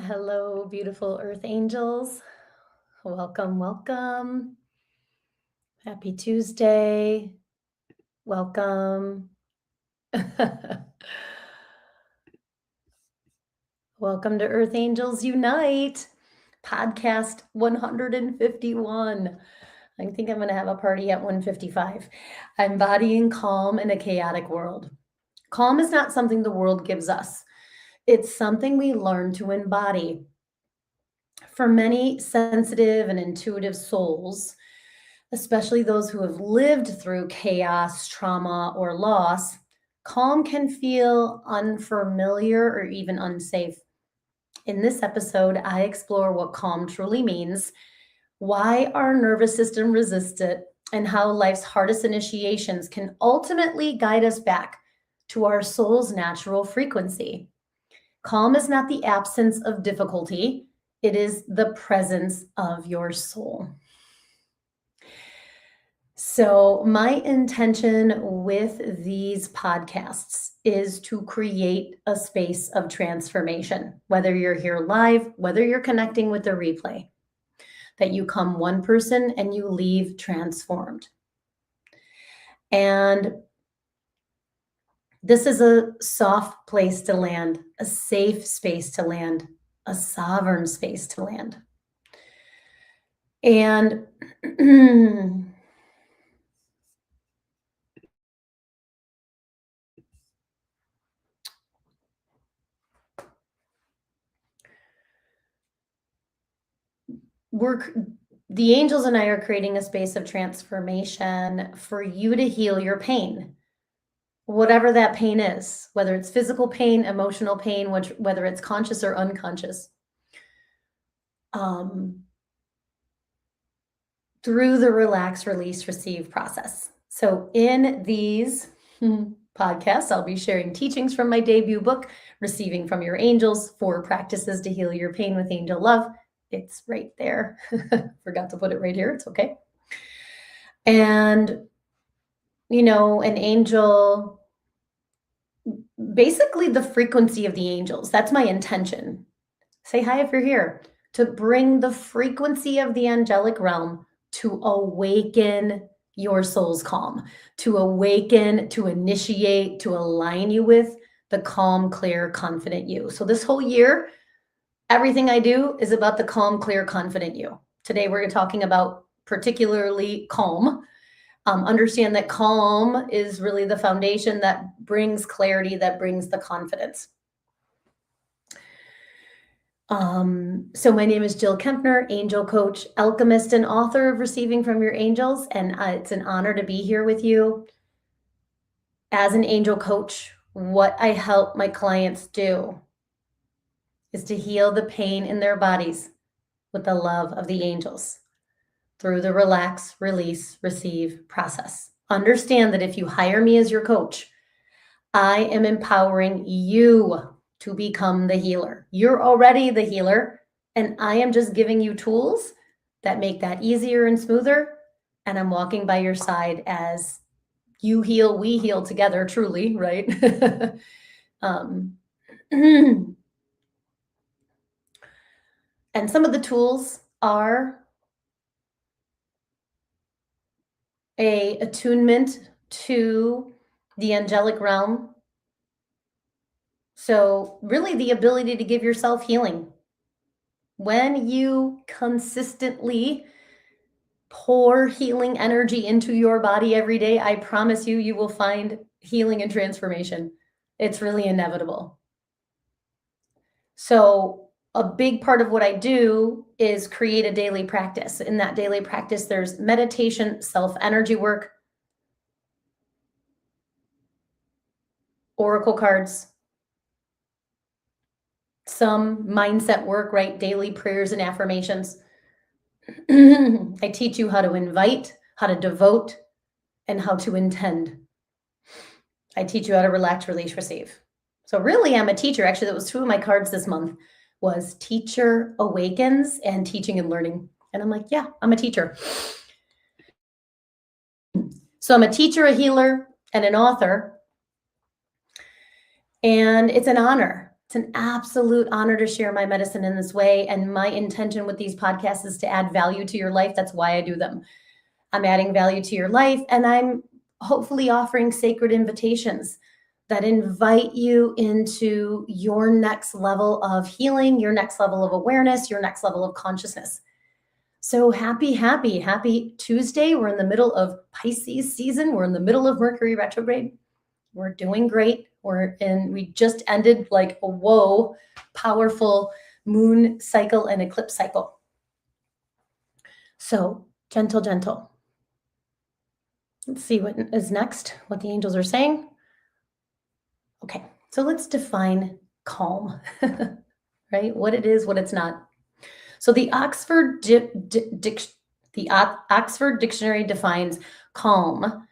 Hello, beautiful earth angels. Welcome, welcome. Happy Tuesday. Welcome. Welcome to Earth Angels Unite, podcast 151. I think I'm going to have a party at 155. Embodying calm in a chaotic world. Calm is not something the world gives us, it's something we learn to embody. For many sensitive and intuitive souls, especially those who have lived through chaos, trauma, or loss, calm can feel unfamiliar or even unsafe. In this episode, I explore what calm truly means, why our nervous system resists it, and how life's hardest initiations can ultimately guide us back to our soul's natural frequency. Calm is not the absence of difficulty, it is the presence of your soul. So, my intention with these podcasts is to create a space of transformation, whether you're here live, whether you're connecting with the replay, that you come one person and you leave transformed. And this is a soft place to land, a safe space to land, a sovereign space to land. And the angels and I are creating a space of transformation for you to heal your pain, whatever that pain is, whether it's physical pain, emotional pain, whether it's conscious or unconscious. Through the relax, release, receive process. So in these podcasts, I'll be sharing teachings from my debut book, Receiving from Your Angels, 4 Practices to Heal Your Pain with Angel Love. It's right there. Forgot to put it right here. It's okay. And, an angel, basically the frequency of the angels, that's my intention. Say hi if you're here. To bring the frequency of the angelic realm to awaken your soul's calm, to awaken, to initiate, to align you with the calm, clear, confident you. So this whole year, everything I do is about the calm, clear, confident you. Today, we're talking about particularly calm. Understand that calm is really the foundation that brings clarity, that brings the confidence. So my name is Jill Kempner, angel coach, alchemist, and author of Receiving from Your Angels. And it's an honor to be here with you. As an angel coach, what I help my clients do is to heal the pain in their bodies with the love of the angels through the relax, release, receive process. Understand that if you hire me as your coach, I am empowering you to become the healer. You're already the healer, and I am just giving you tools that make that easier and smoother. And I'm walking by your side as you heal, we heal together, truly, right? And some of the tools are a attunement to the angelic realm. So really the ability to give yourself healing. When you consistently pour healing energy into your body every day, I promise you, you will find healing and transformation. It's really inevitable. So a big part of what I do is create a daily practice. In that daily practice, there's meditation, self-energy work, oracle cards, some mindset work, right? Daily prayers and affirmations. I teach you how to invite, how to devote, and how to intend. I teach you how to relax, release, receive. So really, I'm a teacher. Actually, that was 2 of my cards this month was Teacher Awakens and Teaching and Learning. And I'm like, yeah, I'm a teacher. So I'm a teacher, a healer, and an author. And it's an honor It's an absolute honor to share my medicine in this way. And my intention with these podcasts is to add value to your life. That's why I do them. I'm adding value to your life, and I'm hopefully offering sacred invitations that invite you into your next level of healing, your next level of awareness, your next level of consciousness. So happy Tuesday. We're in the middle of Pisces season. We're in the middle of Mercury retrograde. We're doing great. We just ended like a powerful moon cycle and eclipse cycle. So gentle. Let's see what is next, what the angels are saying. Okay, so let's define calm, right? What it is, what it's not. So the Oxford Dictionary defines calm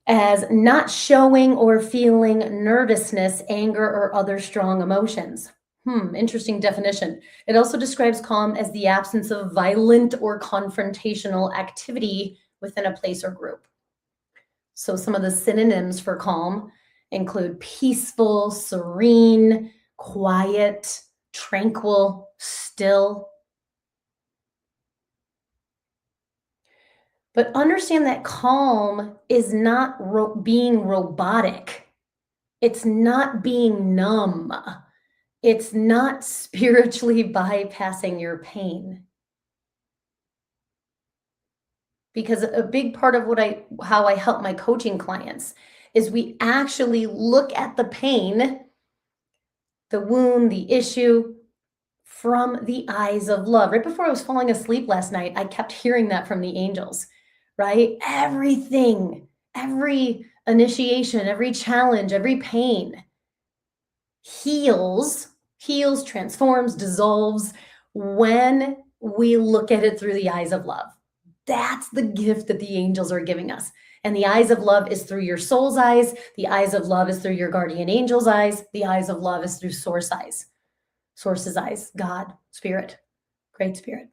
as not showing or feeling nervousness, anger, or other strong emotions. Interesting definition. It also describes calm as the absence of violent or confrontational activity within a place or group. So some of the synonyms for calm include peaceful, serene, quiet, tranquil, still. But understand that calm is not being robotic. It's not being numb. It's not spiritually bypassing your pain. Because a big part of how I help my coaching clients is we actually look at the pain, the wound, the issue from the eyes of love. Right before I was falling asleep last night, I kept hearing that from the angels, right? Everything, every initiation, every challenge, every pain heals, transforms, dissolves when we look at it through the eyes of love. That's the gift that the angels are giving us. And the eyes of love is through your soul's eyes. The eyes of love is through your guardian angel's eyes. The eyes of love is through source eyes. Source's eyes, God, spirit, great spirit.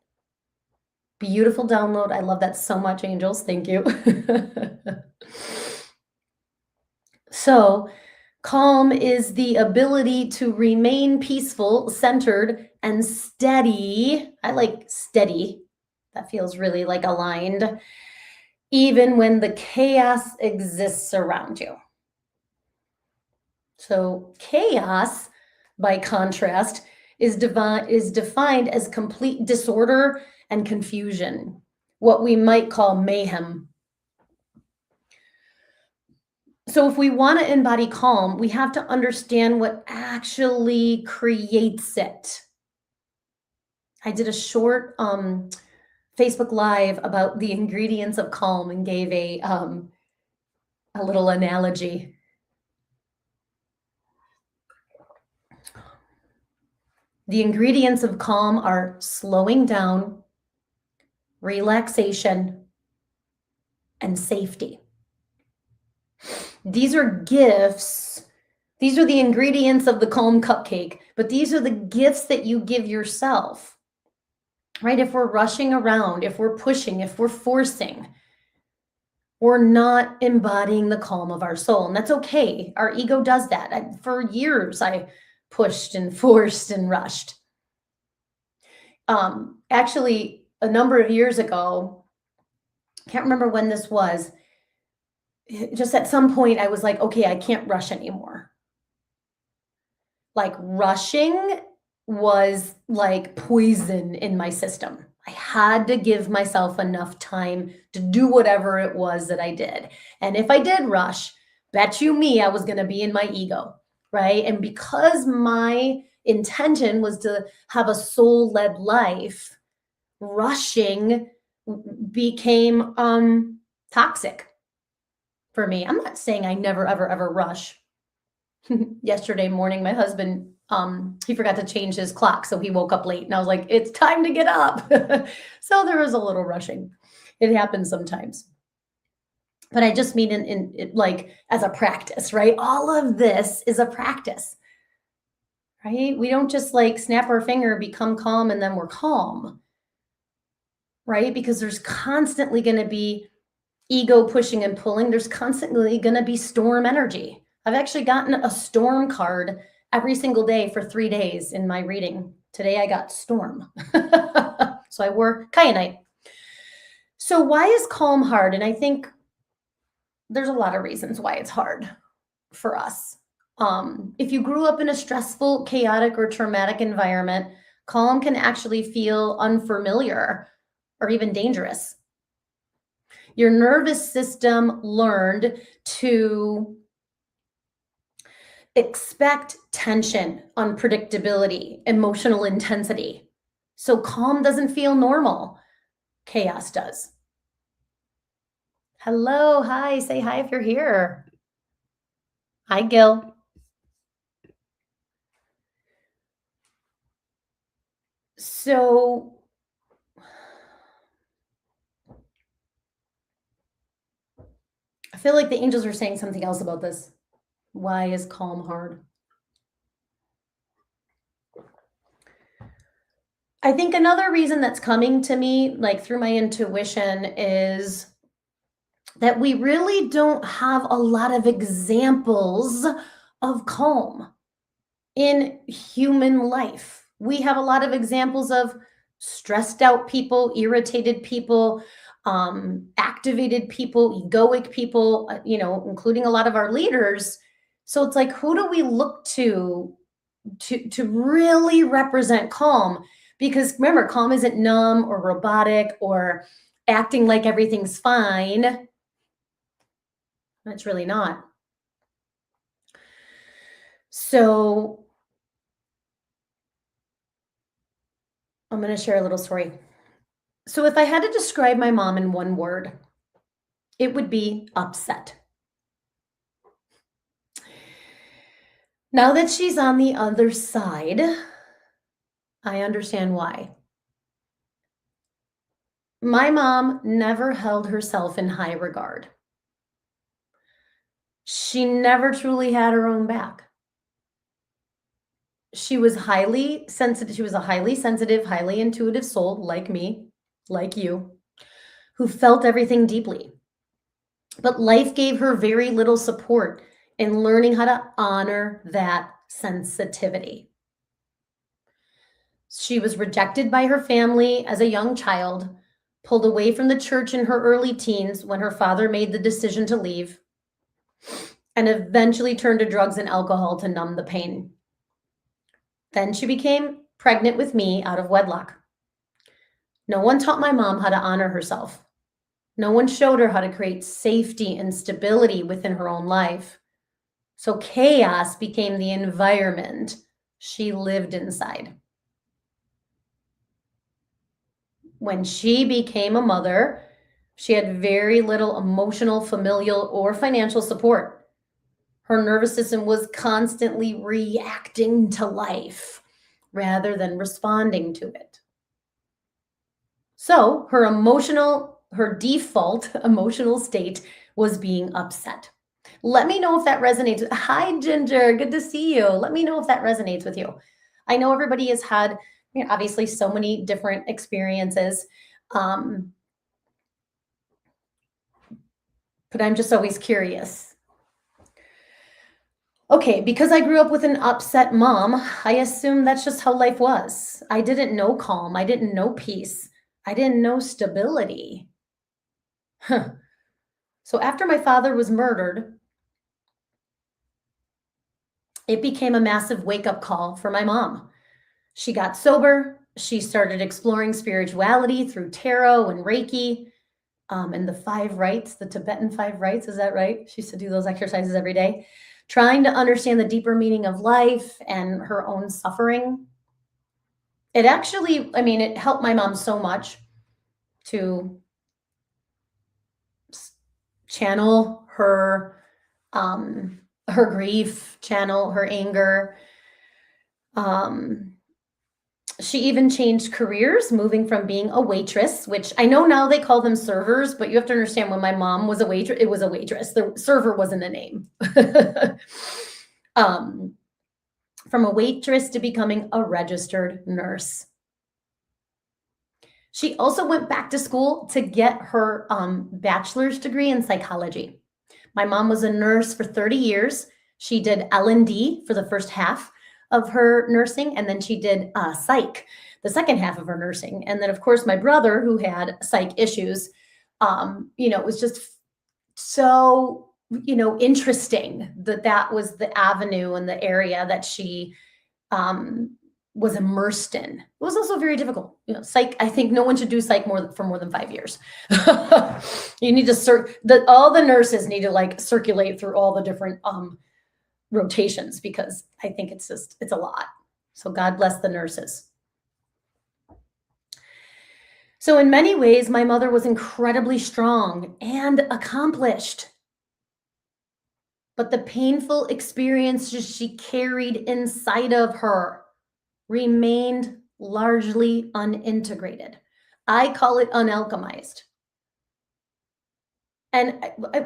Beautiful download. I love that so much, angels. Thank you. So, calm is the ability to remain peaceful, centered, and steady. I like steady. That feels really like aligned, even when the chaos exists around you. So chaos, by contrast, is defined as complete disorder and confusion, what we might call mayhem. So if we want to embody calm, we have to understand what actually creates it. I did a short Facebook Live about the ingredients of calm and gave a little analogy. The ingredients of calm are slowing down, relaxation, and safety. These are gifts. These are the ingredients of the calm cupcake, but these are the gifts that you give yourself, right? If we're rushing around, if we're pushing, if we're forcing, we're not embodying the calm of our soul. And that's okay. Our ego does that. For years, I pushed and forced and rushed. Actually, a number of years ago, can't remember when this was, just at some point I was like, okay, I can't rush anymore. Like rushing was like poison in my system. I had to give myself enough time to do whatever it was that I did. And if I did rush, bet you me, I was going to be in my ego, right? And because my intention was to have a soul-led life, rushing became toxic for me. I'm not saying I never, ever rush. Yesterday morning, my husband, he forgot to change his clock, so he woke up late, and I was like, it's time to get up. So there was a little rushing. It happens sometimes. But I just mean in like as a practice, right? All of this is a practice, right? We don't just like snap our finger, become calm, and then we're calm, right? Because there's constantly going to be ego pushing and pulling. There's constantly going to be storm energy. I've actually gotten a storm card every single day for 3 days in my reading. Today I got storm. So I wore kyanite. So why is calm hard? And I think there's a lot of reasons why it's hard for us. If you grew up in a stressful, chaotic, or traumatic environment, calm can actually feel unfamiliar or even dangerous. Your nervous system learned to expect tension, unpredictability, emotional intensity. So calm doesn't feel normal. Chaos does. Hello, hi, say hi if you're here. Hi, Gil. So I feel like the angels are saying something else about this. Why is calm hard? I think another reason that's coming to me, like through my intuition, is that we really don't have a lot of examples of calm in human life. We have a lot of examples of stressed out people, irritated people, activated people, egoic people, including a lot of our leaders. So it's like, who do we look to really represent calm? Because remember, calm isn't numb or robotic or acting like everything's fine. It's really not. So I'm going to share a little story. So if I had to describe my mom in one word, it would be upset. Now that she's on the other side, I understand why. My mom never held herself in high regard. She never truly had her own back. She was highly sensitive. She was a highly sensitive, highly intuitive soul like me, like you, who felt everything deeply. But life gave her very little support in learning how to honor that sensitivity. She was rejected by her family as a young child, pulled away from the church in her early teens when her father made the decision to leave, and eventually turned to drugs and alcohol to numb the pain. Then she became pregnant with me out of wedlock. No one taught my mom how to honor herself. No one showed her how to create safety and stability within her own life. So chaos became the environment she lived inside. When she became a mother, she had very little emotional, familial, or financial support. Her nervous system was constantly reacting to life rather than responding to it. So her default emotional state was being upset. Let me know if that resonates. Hi, Ginger. Good to see you. Let me know if that resonates with you. I know everybody has had, obviously, so many different experiences. But I'm just always curious. Okay, because I grew up with an upset mom, I assume that's just how life was. I didn't know calm. I didn't know peace. I didn't know stability. So after my father was murdered, it became a massive wake-up call for my mom. She got sober. She started exploring spirituality through tarot and Reiki, and the 5 rites, the Tibetan 5 rites. Is that right? She used to do those exercises every day, trying to understand the deeper meaning of life and her own suffering. It actually, it helped my mom so much to channel her grief, channel her anger. She even changed careers, moving from being a waitress, which I know now they call them servers, but you have to understand when my mom was a waitress, it was a waitress. The server wasn't a name. From a waitress to becoming a registered nurse. She also went back to school to get her bachelor's degree in psychology. My mom was a nurse for 30 years. She did L&D for the first half, of her nursing, and then she did psych, the second half of her nursing. And then, of course, my brother, who had psych issues, it was just so, interesting that that was the avenue and the area that she um, was immersed in. It was also very difficult. Psych, I think no one should do psych for more than 5 years. You need to all the nurses need to like circulate through all the different rotations, because I think it's a lot. So God bless the nurses. So in many ways, my mother was incredibly strong and accomplished. But the painful experiences she carried inside of her remained largely unintegrated. I call it unalchemized. And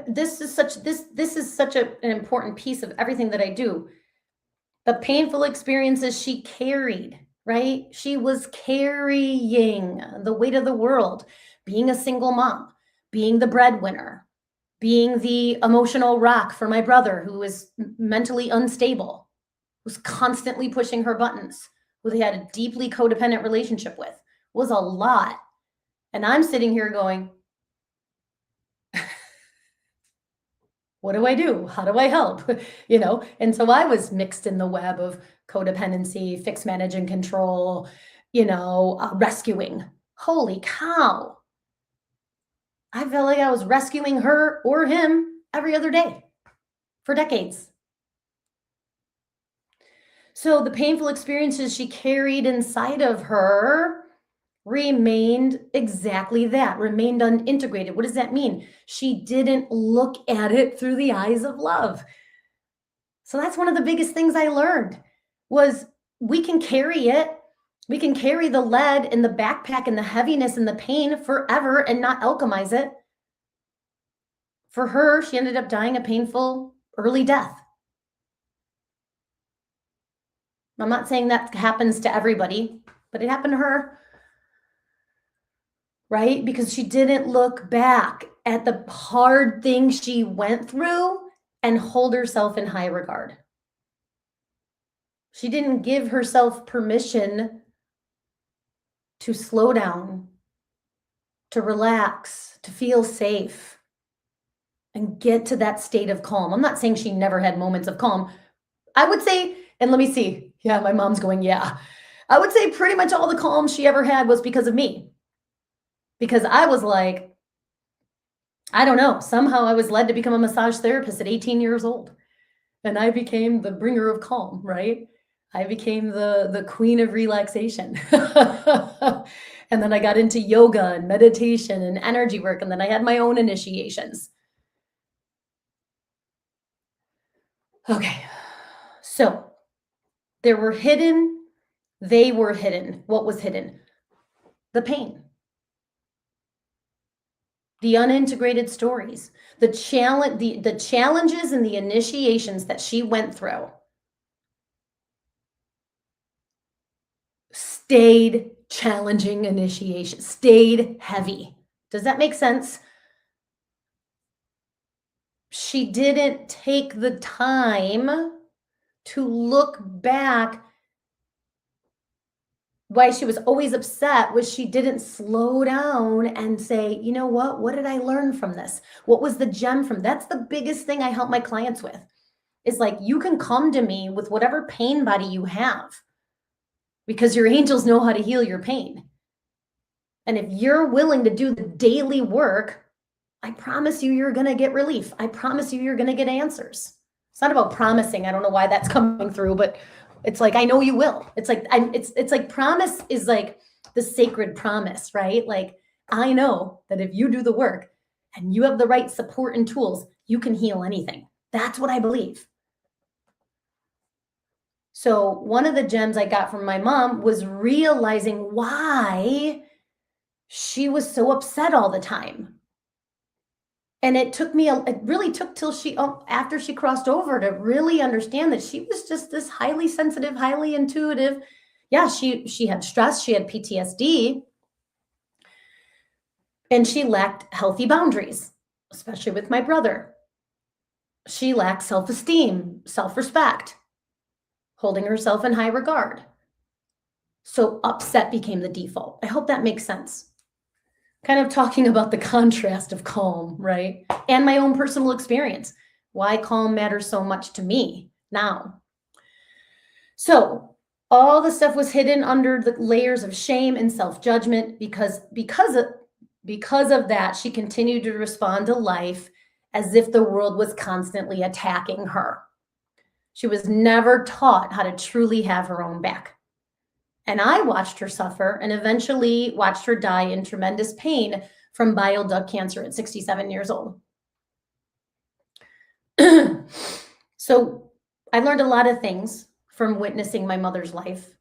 this is such an important piece of everything that I do. The painful experiences she carried, right? She was carrying the weight of the world, being a single mom, being the breadwinner, being the emotional rock for my brother who was mentally unstable, was constantly pushing her buttons, who they had a deeply codependent relationship with, was a lot. And I'm sitting here going, what do I do? How do I help? And so I was mixed in the web of codependency, fix, manage, and control, rescuing. Holy cow. I felt like I was rescuing her or him every other day for decades. So the painful experiences she carried inside of her remained exactly that, remained unintegrated. What does that mean? She didn't look at it through the eyes of love. So that's one of the biggest things I learned was we can carry it. We can carry the lead and the backpack and the heaviness and the pain forever and not alchemize it. For her, she ended up dying a painful early death. I'm not saying that happens to everybody, but it happened to her. Right? Because she didn't look back at the hard things she went through and hold herself in high regard. She didn't give herself permission to slow down, to relax, to feel safe, and get to that state of calm. I'm not saying she never had moments of calm. I would say, and let me see. Yeah, my mom's going, yeah. I would say pretty much all the calm she ever had was because of me. Because I was like, I don't know, somehow I was led to become a massage therapist at 18 years old. And I became the bringer of calm, right? I became the queen of relaxation. And then I got into yoga and meditation and energy work. And then I had my own initiations. Okay. So they were hidden. What was hidden? The pain. The unintegrated stories, the challenges and the initiations that she went through stayed challenging initiation, stayed heavy. Does that make sense? She didn't take the time to look back. Why she was always upset was she didn't slow down and say, you know what did I learn from this? What was the gem from? That's the biggest thing I help my clients with. Is like, you can come to me with whatever pain body you have because your angels know how to heal your pain. And if you're willing to do the daily work, I promise you, you're going to get relief. I promise you, you're going to get answers. It's not about promising. I don't know why that's coming through, but it's like, I know you will. It's like, it's like promise is like the sacred promise, right? Like, I know that if you do the work and you have the right support and tools, you can heal anything. That's what I believe. So one of the gems I got from my mom was realizing why she was so upset all the time. And it really took till after she crossed over to really understand that she was just this highly sensitive, highly intuitive. Yeah, she had stress, she had PTSD, and she lacked healthy boundaries, especially with my brother. She lacked self-esteem, self-respect. holding herself in high regard. So upset became the default. I hope that makes sense. Kind of talking about the contrast of calm, right? And my own personal experience, why calm matters so much to me now. So all the stuff was hidden under the layers of shame and self-judgment because of that, she continued to respond to life as if the world was constantly attacking her. She was never taught how to truly have her own back. And I watched her suffer and eventually watched her die in tremendous pain from bile duct cancer at 67 years old. So I learned a lot of things from witnessing my mother's life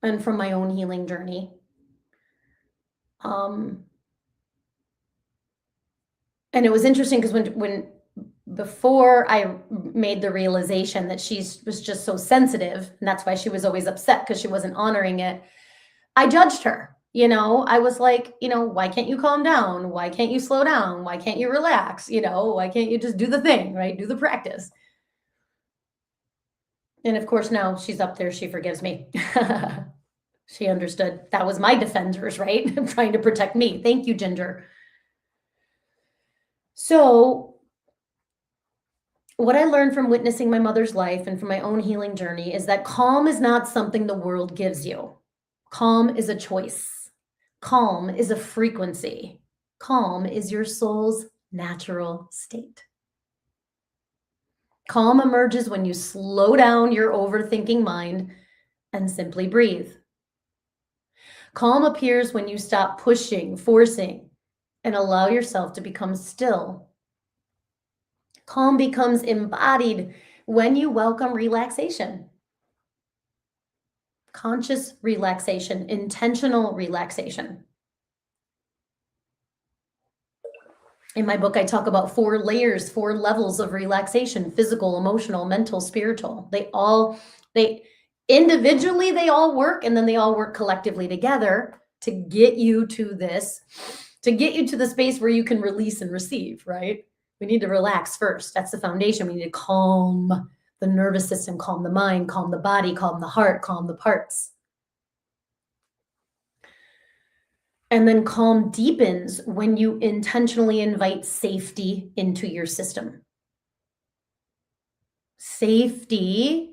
and from my own healing journey. And it was interesting because when before I made the realization that she was just so sensitive, and that's why she was always upset because she wasn't honoring it, I judged her. I was like, why can't you calm down? Why can't you slow down? Why can't you relax? Why can't you just do the thing, right? Do the practice. And of course, now she's up there, she forgives me. She understood that was my defenders, right? Trying to protect me. Thank you, Ginger. So what I learned from witnessing my mother's life and from my own healing journey is that calm is not something the world gives you. Calm is a choice. Calm is a frequency. Calm is your soul's natural state. Calm emerges when you slow down your overthinking mind and simply breathe. Calm appears when you stop pushing, forcing, and allow yourself to become still. Calm becomes embodied when you welcome relaxation. Conscious relaxation, intentional relaxation. In my book, I talk about 4 layers, 4 levels of relaxation: physical, emotional, mental, spiritual. They individually, they all work, and then they all work collectively together to get you to the space where you can release and receive, right? We need to relax first. That's the foundation. We need to calm the nervous system, calm the mind, calm the body, calm the heart, calm the parts. And then calm deepens when you intentionally invite safety into your system. Safety.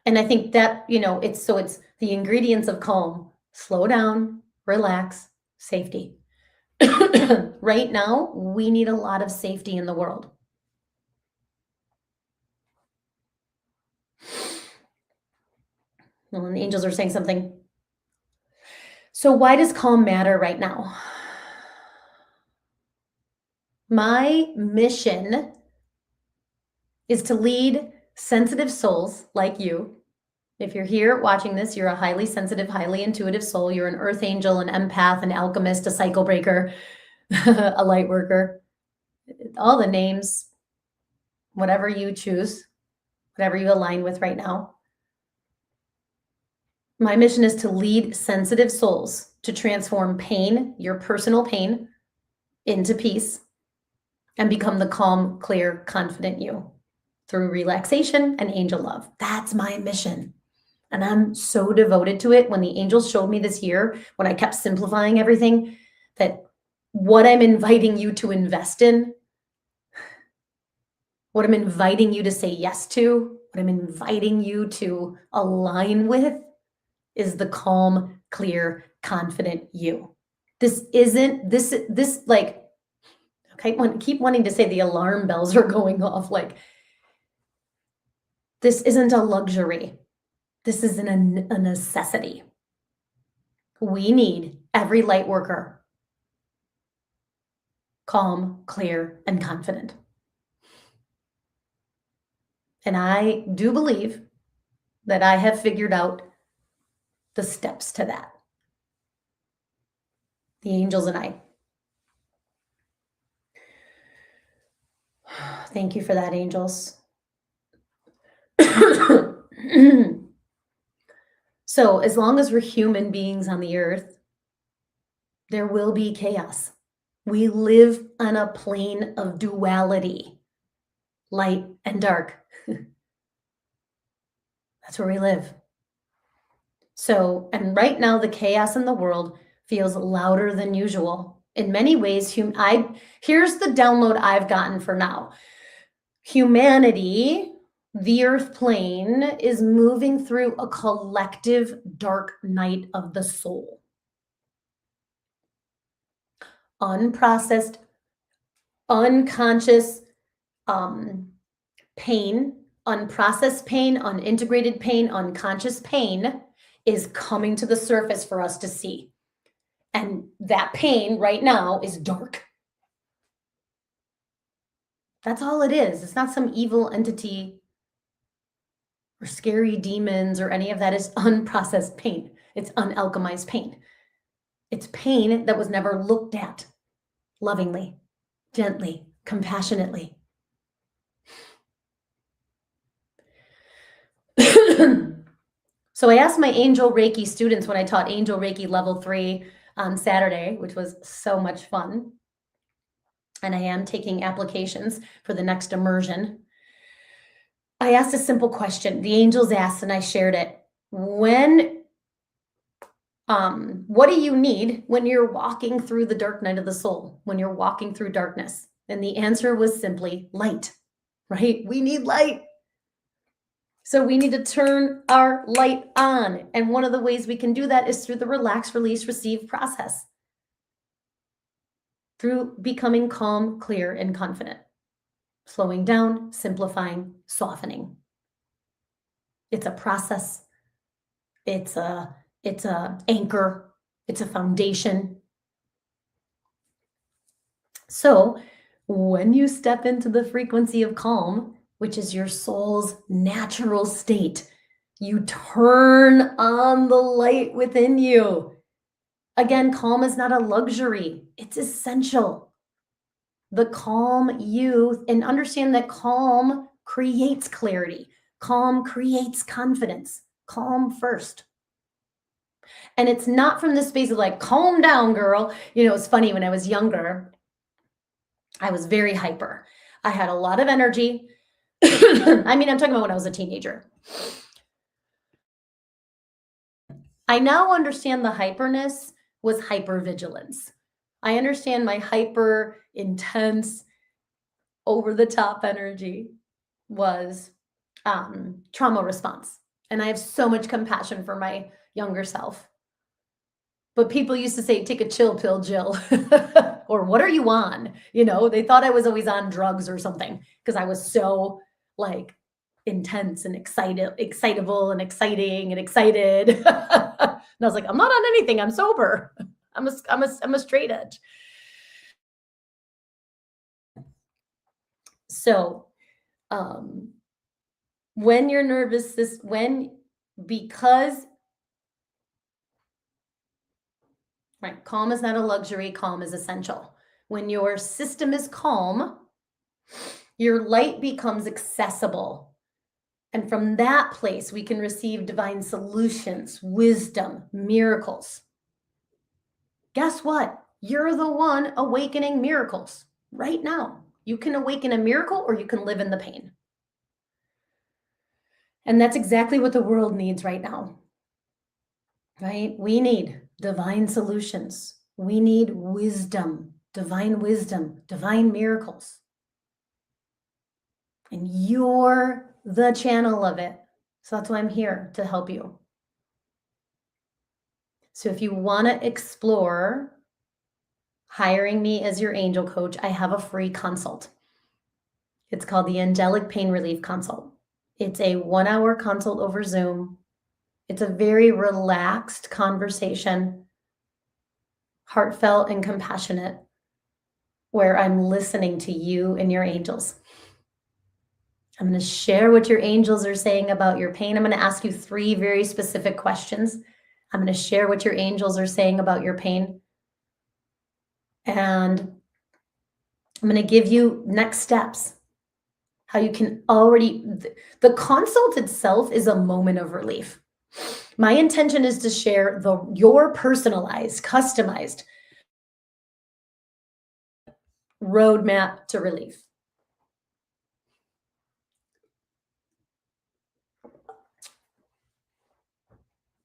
And I think that, it's the ingredients of calm: slow down, relax, safety. Right now, we need a lot of safety in the world. Well, and the angels are saying something. So why does calm matter right now? My mission is to lead sensitive souls like you. If you're here watching this, you're a highly sensitive, highly intuitive soul. You're an earth angel, an empath, an alchemist, a cycle breaker, a light worker, all the names, whatever you choose, whatever you align with right now. My mission is to lead sensitive souls to transform pain, your personal pain, into peace and become the calm, clear, confident you through relaxation and angel love. That's my mission. And I'm so devoted to it. When the angels showed me this year, when I kept simplifying everything, that what I'm inviting you to invest in, what I'm inviting you to say yes to, what I'm inviting you to align with is the calm, clear, confident you. This isn't, like, okay, keep wanting to say the alarm bells are going off. Like, this isn't a luxury. This isn't a necessity. We need every light worker calm, clear, and confident. And I do believe that I have figured out the steps to that. The angels and I. Thank you for that, angels. So as long as we're human beings on the earth, there will be chaos. We live on a plane of duality. light and dark. That's where we live. So, and right now, the chaos in the world feels louder than usual. In many ways, here's the download I've gotten for now. Humanity, the earth plane, is moving through a collective dark night of the soul. Unprocessed, unconscious pain, unprocessed pain, unintegrated pain, unconscious pain is coming to the surface for us to see. And that pain right now is dark. That's all it is. It's not some evil entity or scary demons or any of that. Is unprocessed pain. It's unalchemized pain. It's pain that was never looked at lovingly, gently, compassionately. So I asked my Angel Reiki students when I taught Angel Reiki level 3 on Saturday, which was so much fun. And I am taking applications for the next immersion. I asked a simple question. The angels asked, and I shared it. What do you need when you're walking through the dark night of the soul, when you're walking through darkness? And the answer was simply light, right? We need light. So we need to turn our light on. And one of the ways we can do that is through the relax, release, receive process. Through becoming calm, clear, and confident. Slowing down, simplifying, softening. It's a process. It's a anchor. It's a foundation. So when you step into the frequency of calm, which is your soul's natural state, you turn on the light within you. Again, calm is not a luxury. It's essential. The calm you, and understand that calm creates clarity. Calm creates confidence. Calm first. And it's not from the space of like, calm down, girl. You know, it's funny, when I was younger, I was very hyper. I had a lot of energy. I mean, I'm talking about when I was a teenager. I now understand the hyperness was hypervigilance. I understand my hyper intense, over the top energy was trauma response. And I have so much compassion for my younger self. But people used to say, take a chill pill, Jill. Or what are you on? You know, they thought I was always on drugs or something because I was so like intense and excitable and exciting and excited. And I was like, I'm not on anything. I'm sober. I'm a straight edge. So when your nervous system, because right, calm is not a luxury, calm is essential. When your system is calm, your light becomes accessible. And from that place, we can receive divine solutions, wisdom, miracles. Guess what? You're the one awakening miracles right now. You can awaken a miracle or you can live in the pain. And that's exactly what the world needs right now, right? We need divine solutions. We need wisdom, divine miracles. And you're the channel of it. So that's why I'm here to help you. So if you want to explore hiring me as your angel coach, I have a free consult. It's called the Angelic Pain Relief Consult. It's a 1-hour consult over Zoom. It's a very relaxed conversation, heartfelt and compassionate, where I'm listening to you and your angels. I'm going to share what your angels are saying about your pain. I'm going to ask you 3 very specific questions. I'm going to share what your angels are saying about your pain. And I'm going to give you next steps. How you can already, the consult itself is a moment of relief. My intention is to share your personalized, customized roadmap to relief.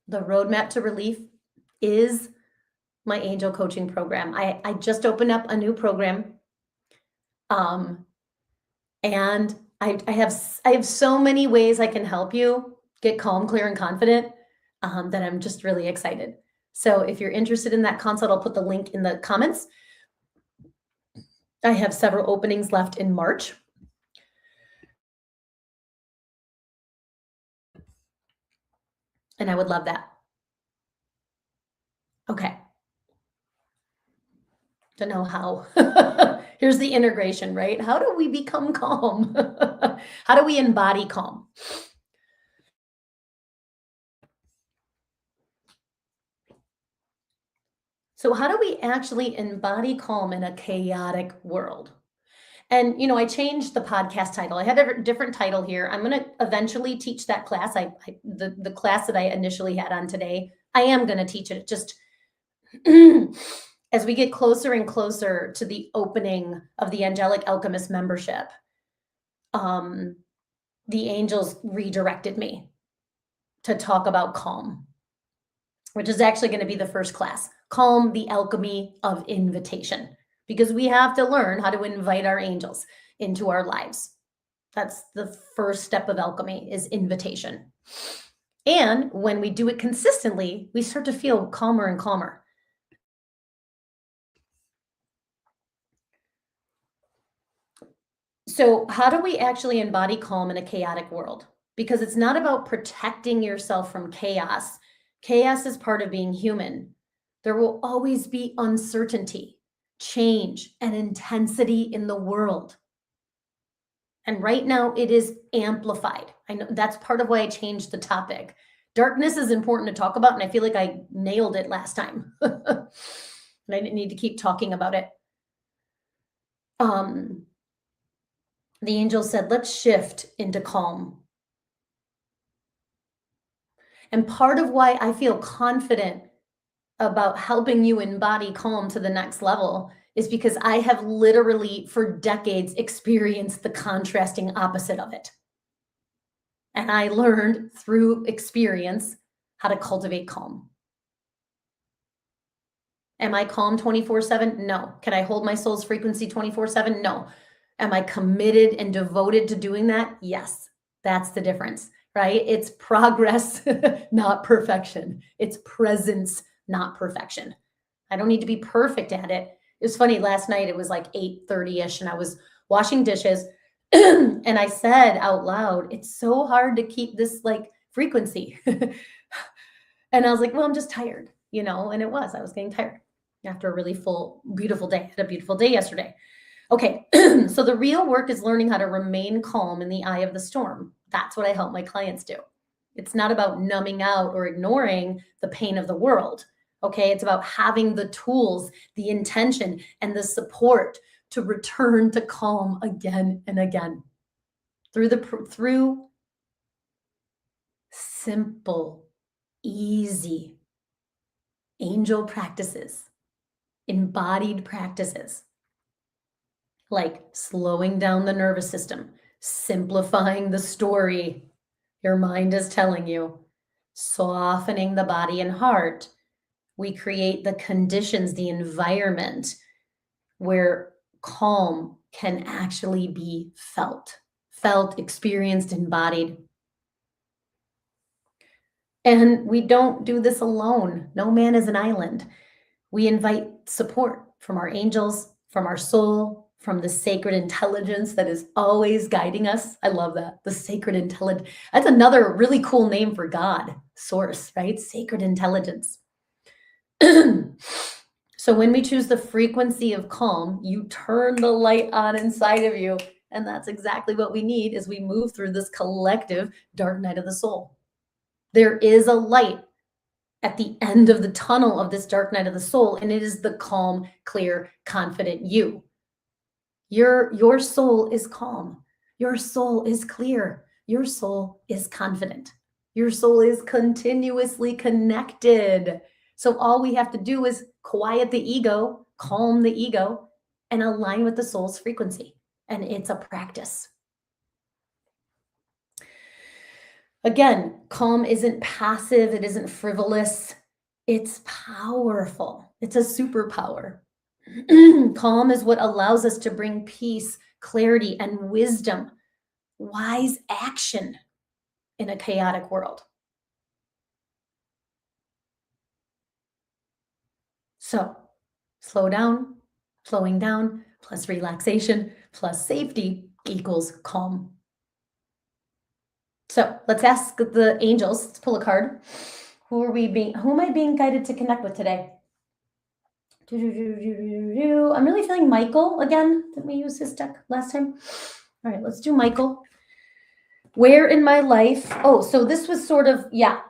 The roadmap to relief is my angel coaching program. I just opened up a new program. And I have so many ways I can help you get calm, clear, and confident, that I'm just really excited. So if you're interested in that consult, I'll put the link in the comments. I have several openings left in March. And I would love that. Okay. Don't know how. Here's the integration, right? How do we become calm? How do we embody calm? So how do we actually embody calm in a chaotic world? And, I changed the podcast title. I had a different title here. I'm going to eventually teach that class. The class that I initially had on today, I am going to teach it. Just as we get closer and closer to the opening of the Angelic Alchemist membership, the angels redirected me to talk about calm, which is actually going to be the first class. Calm, the alchemy of invitation. Because we have to learn how to invite our angels into our lives. That's the first step of alchemy, is invitation. And when we do it consistently, we start to feel calmer and calmer. So how do we actually embody calm in a chaotic world? Because it's not about protecting yourself from chaos. Chaos is part of being human. There will always be uncertainty, change, and intensity in the world. And right now it is amplified. I know that's part of why I changed the topic. Darkness is important to talk about, and I feel like I nailed it last time. And I didn't need to keep talking about it. The angel said, let's shift into calm. And part of why I feel confident about helping you embody calm to the next level is because I have literally for decades experienced the contrasting opposite of it. And I learned through experience how to cultivate calm. Am I calm 24/7? No. Can I hold my soul's frequency 24/7? No. Am I committed and devoted to doing that? Yes. That's the difference, right? It's progress, not perfection. It's presence, not perfection. I don't need to be perfect at it. It was funny, last night it was like 8:30ish and I was washing dishes and I said out loud, it's so hard to keep this like frequency. And I was like, well, I'm just tired, and I was getting tired after a really full, beautiful day. I had a beautiful day yesterday. Okay, so the real work is learning how to remain calm in the eye of the storm. That's what I help my clients do. It's not about numbing out or ignoring the pain of the world. Okay, it's about having the tools, the intention, and the support to return to calm again and again through simple, easy angel practices, embodied practices, like slowing down the nervous system, simplifying the story your mind is telling you, softening the body and heart. We create the conditions, the environment where calm can actually be felt, experienced, embodied. And we don't do this alone. No man is an island. We invite support from our angels, from our soul, from the sacred intelligence that is always guiding us. I love that. The sacred intelligence. That's another really cool name for God, source, right? Sacred intelligence. So when we choose the frequency of calm, you turn the light on inside of you. And that's exactly what we need as we move through this collective dark night of the soul. There is a light at the end of the tunnel of this dark night of the soul, and it is the calm, clear, confident you. Your soul is calm. Your soul is clear. Your soul is confident. Your soul is continuously connected. So all we have to do is quiet the ego, calm the ego, and align with the soul's frequency. And it's a practice. Again, calm isn't passive, it isn't frivolous, it's powerful. It's a superpower. Calm is what allows us to bring peace, clarity, and wisdom, wise action in a chaotic world. So, slow down, slowing down, plus relaxation, plus safety equals calm. So let's ask the angels. Let's pull a card. Who am I being guided to connect with today? I'm really feeling Michael again. Didn't we use his deck last time? All right, let's do Michael. Where in my life? Oh, so this was sort of, yeah.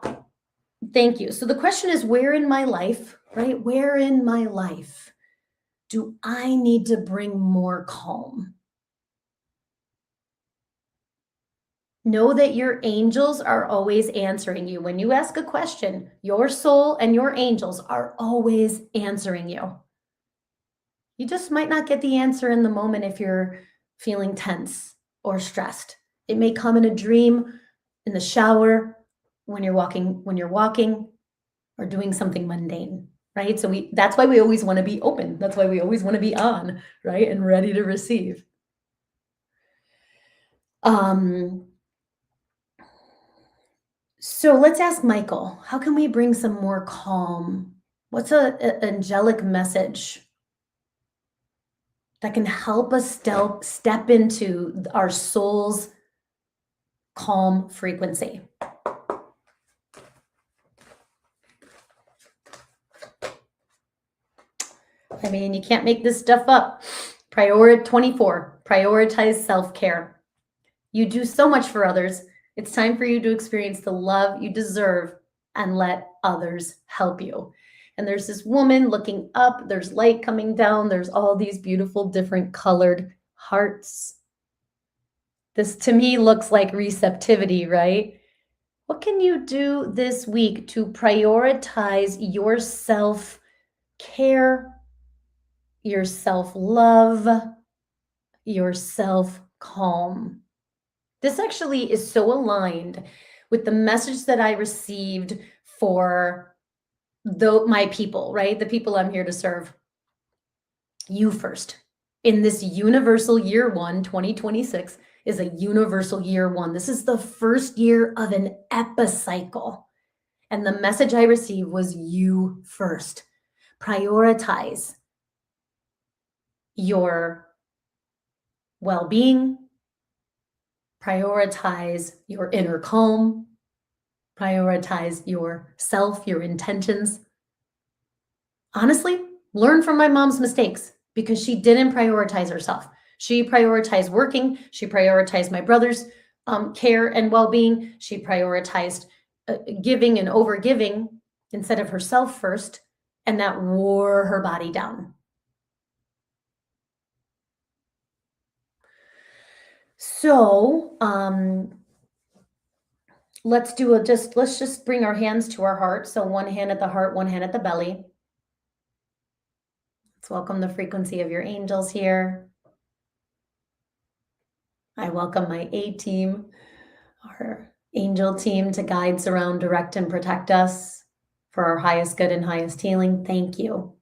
Thank you. So the question is, where in my life, right? Where in my life do I need to bring more calm? Know that your angels are always answering you. When you ask a question, your soul and your angels are always answering you. You just might not get the answer in the moment if you're feeling tense or stressed. It may come in a dream, in the shower, when you're walking or doing something mundane, right? So that's why we always want to be open. That's why we always want to be on, right? And ready to receive. So let's ask Michael, how can we bring some more calm? What's an angelic message that can help us step into our soul's calm frequency? I mean, you can't make this stuff up. 24, prioritize self-care. You do so much for others. It's time for you to experience the love you deserve and let others help you. And there's this woman looking up, there's light coming down, there's all these beautiful different colored hearts. This to me looks like receptivity, right? What can you do this week to prioritize your self-care, your self-love, your self-calm? This actually is so aligned with the message that I received for my people, right? The people I'm here to serve. You first. In this universal year one, 2026 is a universal year one. This is the first year of an epicycle. And the message I received was you first. Prioritize your well-being, prioritize your inner calm, prioritize yourself, your intentions. Honestly, learn from my mom's mistakes because she didn't prioritize herself. She prioritized working. She prioritized my brother's care and well-being. She prioritized giving and overgiving instead of herself first, and that wore her body down. So let's just bring our hands to our heart. So one hand at the heart, one hand at the belly. Let's welcome the frequency of your angels here. I welcome my A team, our angel team, to guide, surround, direct, and protect us for our highest good and highest healing. Thank you.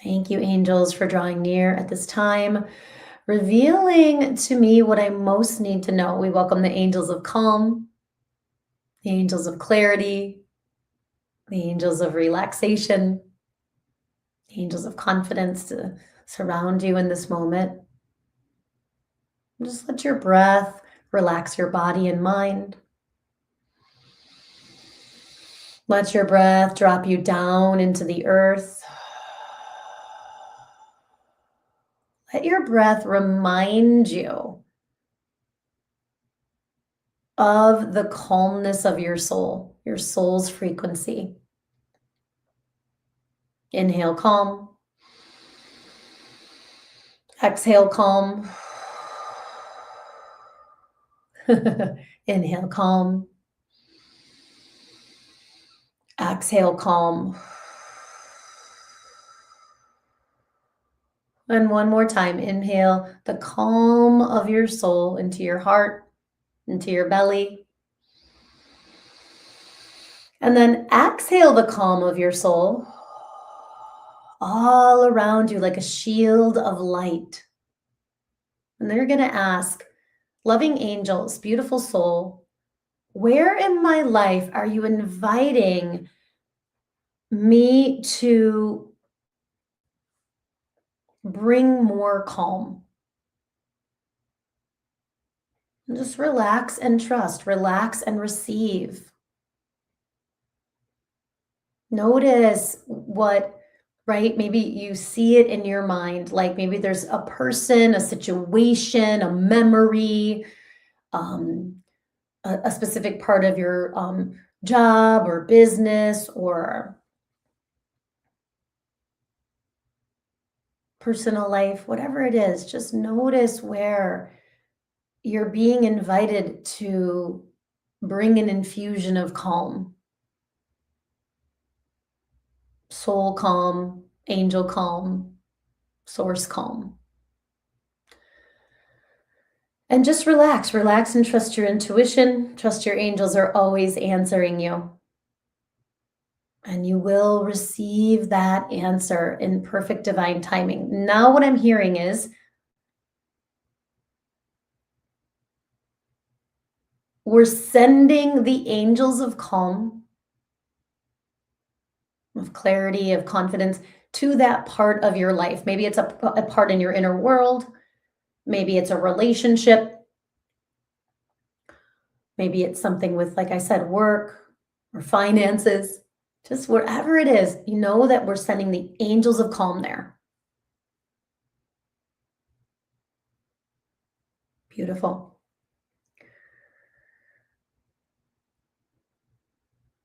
Thank you, angels, for drawing near at this time, revealing to me what I most need to know. We welcome the angels of calm, the angels of clarity, the angels of relaxation, the angels of confidence to surround you in this moment. Just let your breath relax your body and mind. Let your breath drop you down into the earth. Let your breath remind you of the calmness of your soul's frequency. Inhale, calm. Exhale, calm. Inhale, calm. Exhale, calm. And one more time, inhale the calm of your soul into your heart. into your belly. And then exhale the calm of your soul all around you like a shield of light. And then you're going to ask, loving angels, beautiful soul, where in my life are you inviting me to bring more calm? And just relax and trust, relax and receive. Notice what, right? Maybe you see it in your mind, like maybe there's a person, a situation, a memory, um, a specific part of your job or business or personal life, whatever it is, just notice where you're being invited to bring an infusion of calm, soul calm, angel calm, source calm. And just relax, relax and trust your intuition. Trust your angels are always answering you. And you will receive that answer in perfect divine timing. Now, what I'm hearing is we're sending the angels of calm, of clarity, of confidence to that part of your life. Maybe it's a part in your inner world. Maybe it's a relationship. Maybe it's something with, like I said, work or finances. Just wherever it is, you know that we're sending the angels of calm there. Beautiful.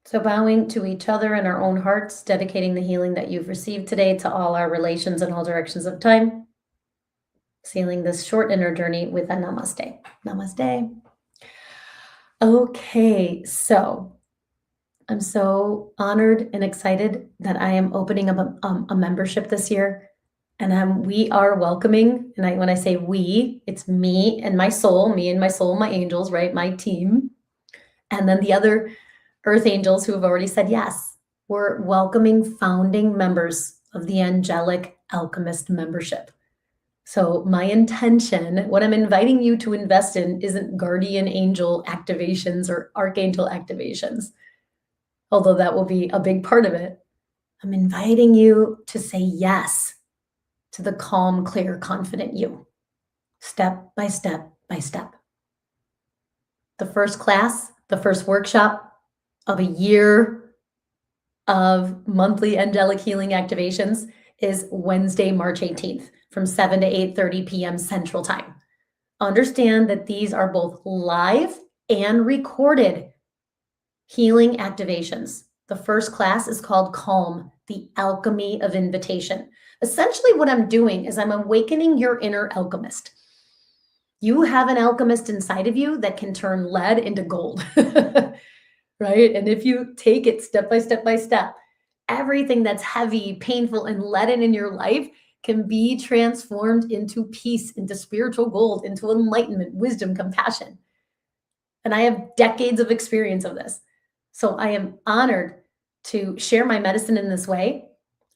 So bowing to each other in our own hearts, dedicating the healing that you've received today to all our relations in all directions of time. Sealing this short inner journey with a namaste. Namaste. Okay, so I'm so honored and excited that I am opening up a membership this year. And we are welcoming, and when I say we, it's me and my soul, my angels, right? My team. And then the other earth angels who have already said yes. We're welcoming founding members of the Angelic Alchemist membership. So my intention, what I'm inviting you to invest in isn't guardian angel activations or archangel activations, although that will be a big part of it. I'm inviting you to say yes to the calm, clear, confident you, step by step by step. The first class, the first workshop of a year of monthly angelic healing activations is Wednesday, March 18th from 7 to 8:30 p.m. Central Time. Understand that these are both live and recorded healing activations. The first class is called Calm, the Alchemy of Invitation. Essentially, what I'm doing is I'm awakening your inner alchemist. You have an alchemist inside of you that can turn lead into gold, right? And if you take it step by step by step, everything that's heavy, painful, and leaden in your life can be transformed into peace, into spiritual gold, into enlightenment, wisdom, compassion. And I have decades of experience of this. So I am honored to share my medicine in this way.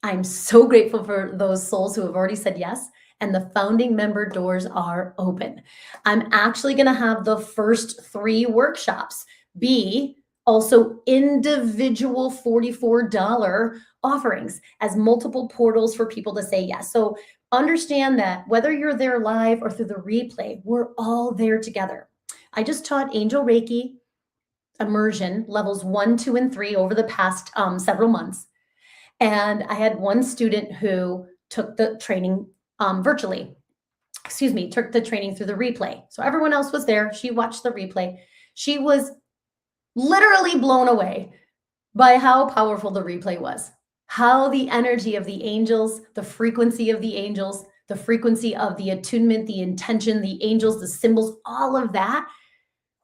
I'm so grateful for those souls who have already said yes, and the founding member doors are open. I'm actually going to have the first 3 workshops be also individual $44 offerings as multiple portals for people to say yes. So understand that whether you're there live or through the replay, we're all there together. I just taught Angel Reiki immersion levels 1, 2, and 3 over the past several months. And I had one student who took the training virtually, took the training through the replay. So everyone else was there. She watched the replay. She was literally blown away by how powerful the replay was, how the energy of the angels, the frequency of the angels, the frequency of the attunement, the intention, the angels, the symbols, all of that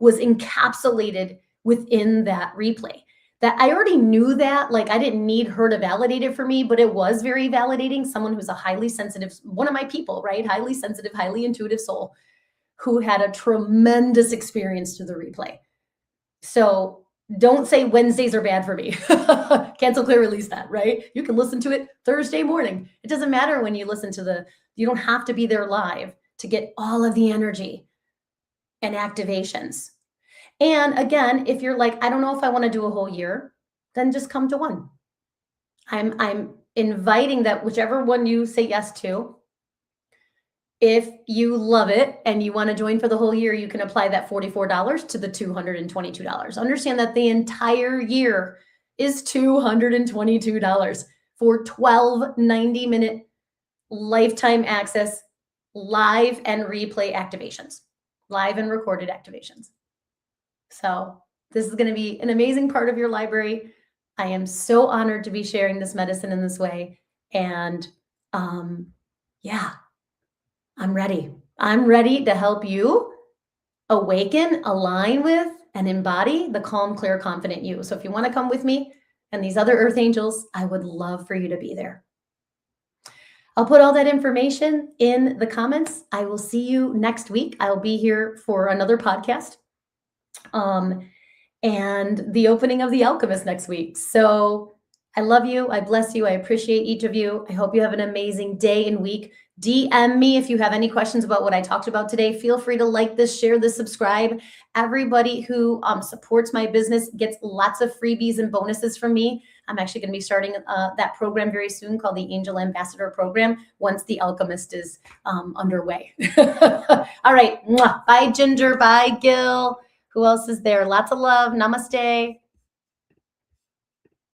was encapsulated within that replay. That I already knew that, like I didn't need her to validate it for me, but it was very validating. Someone who's a highly sensitive, one of my people, right? Highly sensitive, highly intuitive soul who had a tremendous experience through the replay. So don't say Wednesdays are bad for me. Cancel, clear, release that, right? You can listen to it Thursday morning. It doesn't matter when you listen to you don't have to be there live to get all of the energy and activations. And again, if you're like, I don't know if I want to do a whole year, then just come to one. I'm inviting that whichever one you say yes to, if you love it and you want to join for the whole year, you can apply that $44 to the $222. Understand that the entire year is $222 for 12 90-minute lifetime access, live and replay activations, live and recorded activations. So this is going to be an amazing part of your library. I am so honored to be sharing this medicine in this way. And yeah, I'm ready. I'm ready to help you awaken, align with, and embody the calm, clear, confident you. So if you want to come with me and these other earth angels, I would love for you to be there. I'll put all that information in the comments. I will see you next week. I'll be here for another podcast. And the opening of The Alchemist next week. So I love you. I bless you. I appreciate each of you. I hope you have an amazing day and week. DM me if you have any questions about what I talked about today. Feel free to like this, share this, subscribe. Everybody who supports my business gets lots of freebies and bonuses from me. I'm actually going to be starting that program very soon called the Angel Ambassador Program once The Alchemist is underway. All right. Bye, Ginger. Bye, Gil. Who else is there? Lots of love. Namaste.